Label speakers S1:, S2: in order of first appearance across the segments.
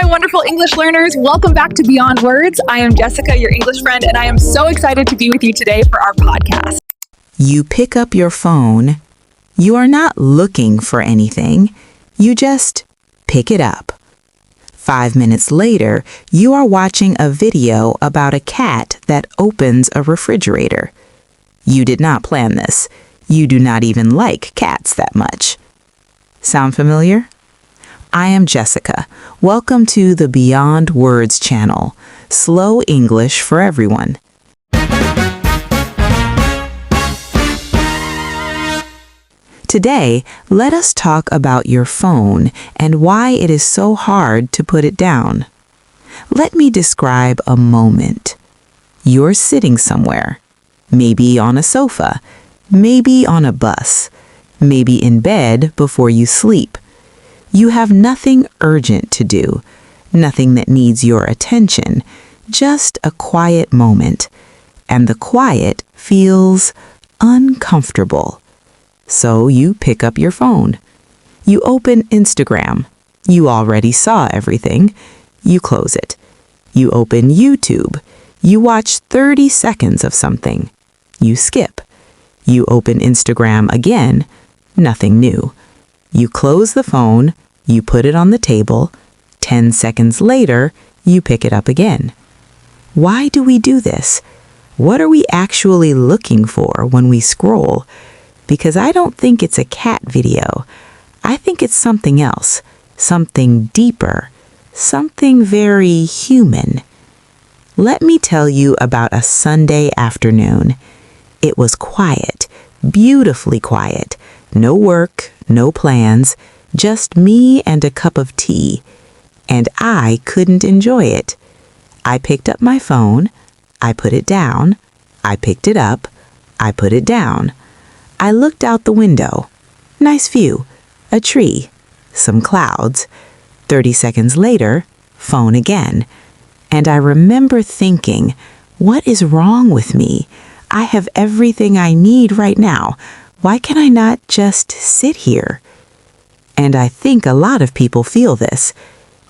S1: my wonderful English learners. Welcome back to Beyond Words. I am Jessica, your English friend, and I am so excited to be with you today for our podcast.
S2: You pick up your phone. You are not looking for anything. You just pick it up. 5 minutes later, you are watching a video about a cat that opens a refrigerator. You did not plan this. You do not even like cats that much. Sound familiar? I am Jessica. Welcome to the Beyond Words channel. Slow English for everyone. Today, let us talk about your phone and why it is so hard to put it down. Let me describe a moment. You're sitting somewhere, maybe on a sofa, maybe on a bus, maybe in bed before you sleep. You have nothing urgent to do, nothing that needs your attention, just a quiet moment, and the quiet feels uncomfortable. So you pick up your phone. You open Instagram. You already saw everything. You close it. You open YouTube. You watch 30 seconds of something. You skip. You open Instagram again. Nothing new. You close the phone. You put it on the table. 10 seconds later, you pick it up again. Why do we do this? What are we actually looking for when we scroll? Because I don't think it's a cat video. I think it's something else, something deeper, something very human. Let me tell you about a Sunday afternoon. It was quiet, beautifully quiet. No work, no plans, just me and a cup of tea. And I couldn't enjoy it. I picked up my phone. I put it down. I picked it up. I put it down. I looked out the window. Nice view. A tree. Some clouds. 30 seconds later, phone again. And I remember thinking, what is wrong with me? I have everything I need right now. Why can I not just sit here? And I think a lot of people feel this.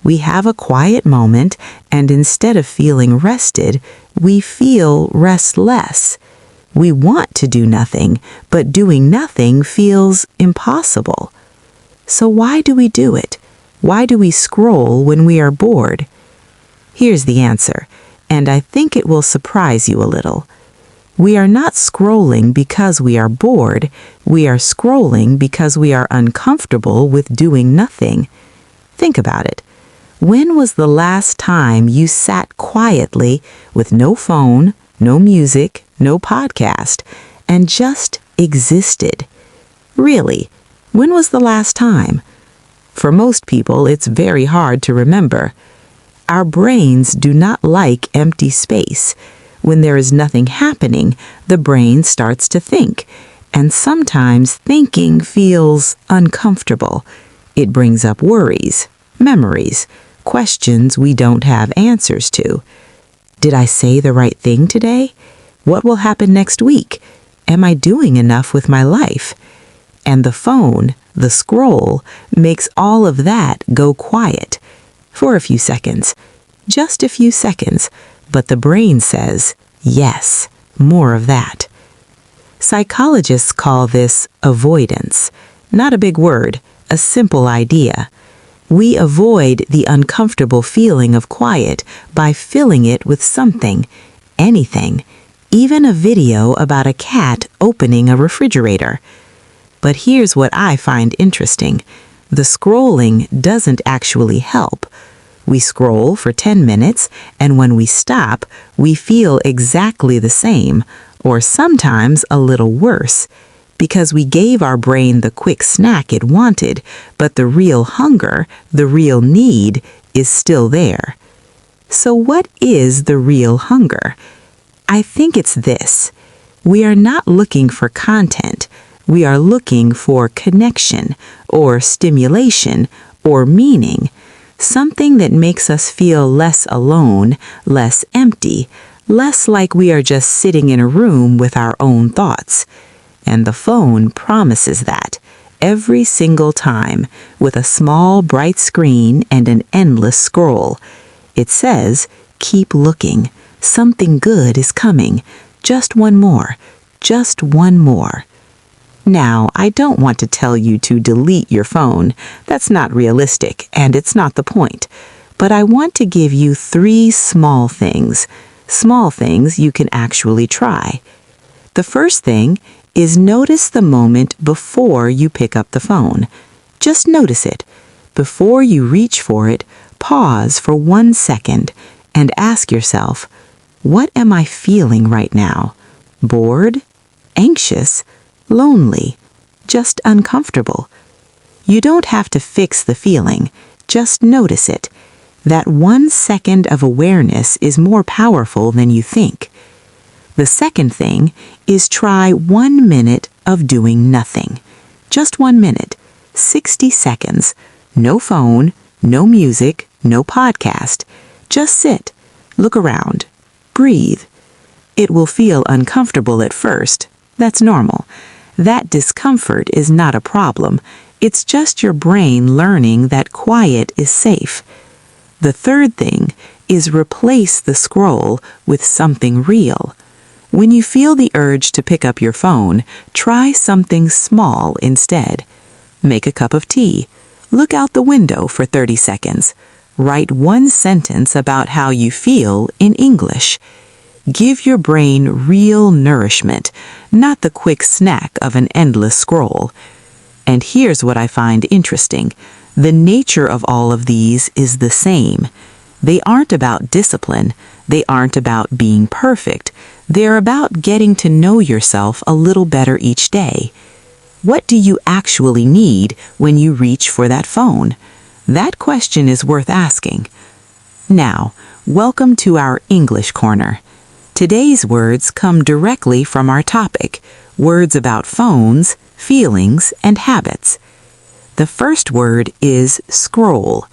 S2: We have a quiet moment, and instead of feeling rested, we feel restless. We want to do nothing, but doing nothing feels impossible. So why do we do it? Why do we scroll when we are bored? Here's the answer, and I think it will surprise you a little. We are not scrolling because we are bored. We are scrolling because we are uncomfortable with doing nothing. Think about it. When was the last time you sat quietly with no phone, no music, no podcast, and just existed? Really, when was the last time? For most people, it's very hard to remember. Our brains do not like empty space. When there is nothing happening, the brain starts to think, and sometimes thinking feels uncomfortable. It brings up worries, memories, questions we don't have answers to. Did I say the right thing today? What will happen next week? Am I doing enough with my life? And the phone, the scroll, makes all of that go quiet for a few seconds, just a few seconds, but the brain says, yes, more of that. Psychologists call this avoidance. Not a big word, a simple idea. We avoid the uncomfortable feeling of quiet by filling it with something, anything, even a video about a cat opening a refrigerator. But here's what I find interesting. The scrolling doesn't actually help. We scroll for 10 minutes, and when we stop, we feel exactly the same, or sometimes a little worse, because we gave our brain the quick snack it wanted, but the real hunger, the real need, is still there. So what is the real hunger? I think it's this. We are not looking for content. We are looking for connection, or stimulation, or meaning. Something that makes us feel less alone, less empty, less like we are just sitting in a room with our own thoughts. And the phone promises that. every single time with a small bright screen and an endless scroll. It says, "Keep looking. Something good is coming. Just one more. Just one more." Now, I don't want to tell you to delete your phone. That's not realistic, and it's not the point. But I want to give you 3 small things you can actually try. The first thing is notice the moment before you pick up the phone. Just notice it. Before you reach for it, pause for 1 second and ask yourself, what am I feeling right now? Bored? Anxious? Lonely? Just uncomfortable? You don't have to fix the feeling, just notice it. That 1 second of awareness is more powerful than you think. The second thing is try 1 minute of doing nothing. Just 1 minute, 60 seconds, no phone, no music, no podcast. Just sit, look around, breathe. It will feel uncomfortable at first. That's normal. That discomfort is not a problem. It's just your brain learning that quiet is safe. The third thing is replace the scroll with something real. When you feel the urge to pick up your phone, try something small instead. Make a cup of tea. Look out the window for 30 seconds. Write 1 sentence about how you feel in English. Give your brain real nourishment, not the quick snack of an endless scroll. And here's what I find interesting. The nature of all of these is the same. They aren't about discipline. They aren't about being perfect. They're about getting to know yourself a little better each day. What do you actually need when you reach for that phone? That question is worth asking. Now, welcome to our English Corner. Today's words come directly from our topic, words about phones, feelings, and habits. The first word is scroll.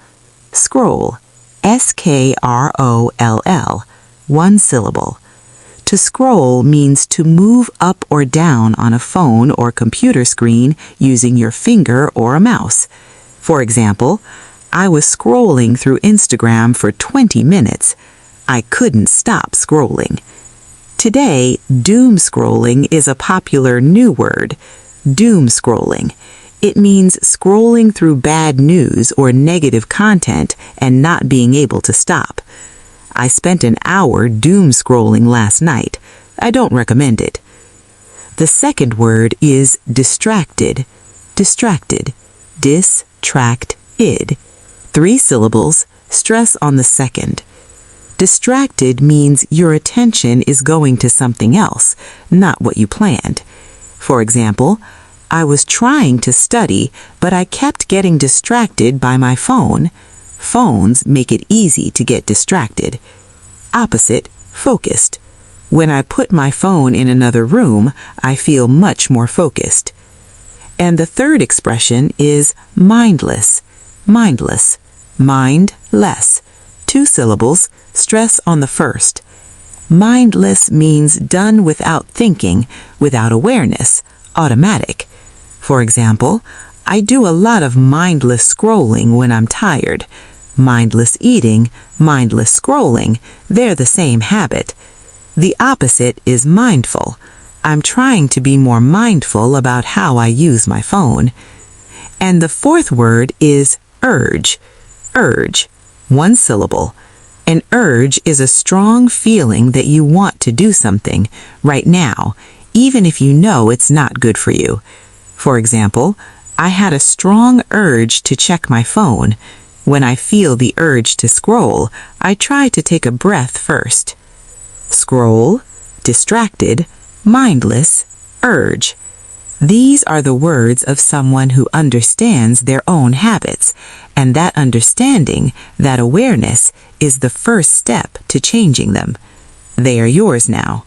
S2: Scroll, S-K-R-O-L-L, 1 syllable. To scroll means to move up or down on a phone or computer screen using your finger or a mouse. For example, I was scrolling through Instagram for 20 minutes. I couldn't stop scrolling. Today, doomscrolling is a popular new word. Doomscrolling. It means scrolling through bad news or negative content and not being able to stop. I spent an hour doomscrolling last night. I don't recommend it. The second word is distracted. Distracted. Dis-TRAK-tid. 3 syllables, stress on the second. Distracted means your attention is going to something else, not what you planned. For example, I was trying to study, but I kept getting distracted by my phone. Phones make it easy to get distracted. Opposite, focused. When I put my phone in another room, I feel much more focused. And the third expression is mindless. Mindless. Mind-less. 2 syllables, stress on the first. Mindless means done without thinking, without awareness, automatic. For example, I do a lot of mindless scrolling when I'm tired. Mindless eating, mindless scrolling, they're the same habit. The opposite is mindful. I'm trying to be more mindful about how I use my phone. And the fourth word is urge. Urge, 1 syllable. An urge is a strong feeling that you want to do something right now, even if you know it's not good for you. For example, I had a strong urge to check my phone. When I feel the urge to scroll, I try to take a breath first. Scroll, distracted, mindless, urge. These are the words of someone who understands their own habits, and that understanding, that awareness, is the first step to changing them. They are yours now.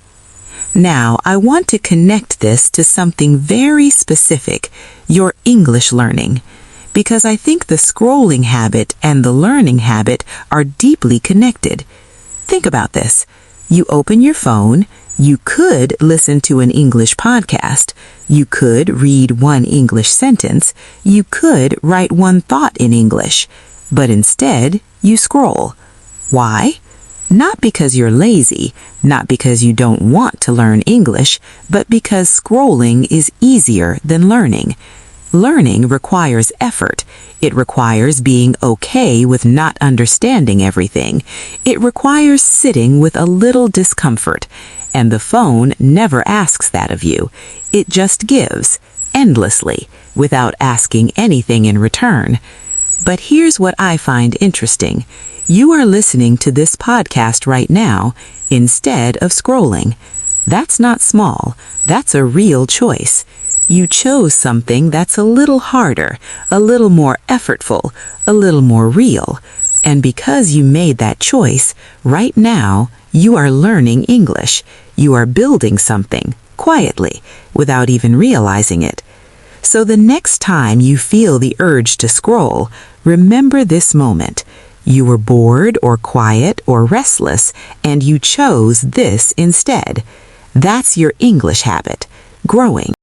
S2: Now, I want to connect this to something very specific, your English learning, because I think the scrolling habit and the learning habit are deeply connected. Think about this. You open your phone, you could listen to an English podcast, You could read one English sentence. You could write one thought in English. But instead, you scroll. Why? Not because you're lazy, not because you don't want to learn English, but because scrolling is easier than learning. Learning requires effort. It requires being okay with not understanding everything. It requires sitting with a little discomfort. And the phone never asks that of you. It just gives, endlessly, without asking anything in return. But here's what I find interesting. You are listening to this podcast right now instead of scrolling. That's not small. That's a real choice. You chose something that's a little harder, a little more effortful, a little more real. And because you made that choice, right now, you are learning English. You are building something, quietly, without even realizing it. So the next time you feel the urge to scroll, remember this moment. You were bored or quiet or restless, and you chose this instead. That's your English habit, growing.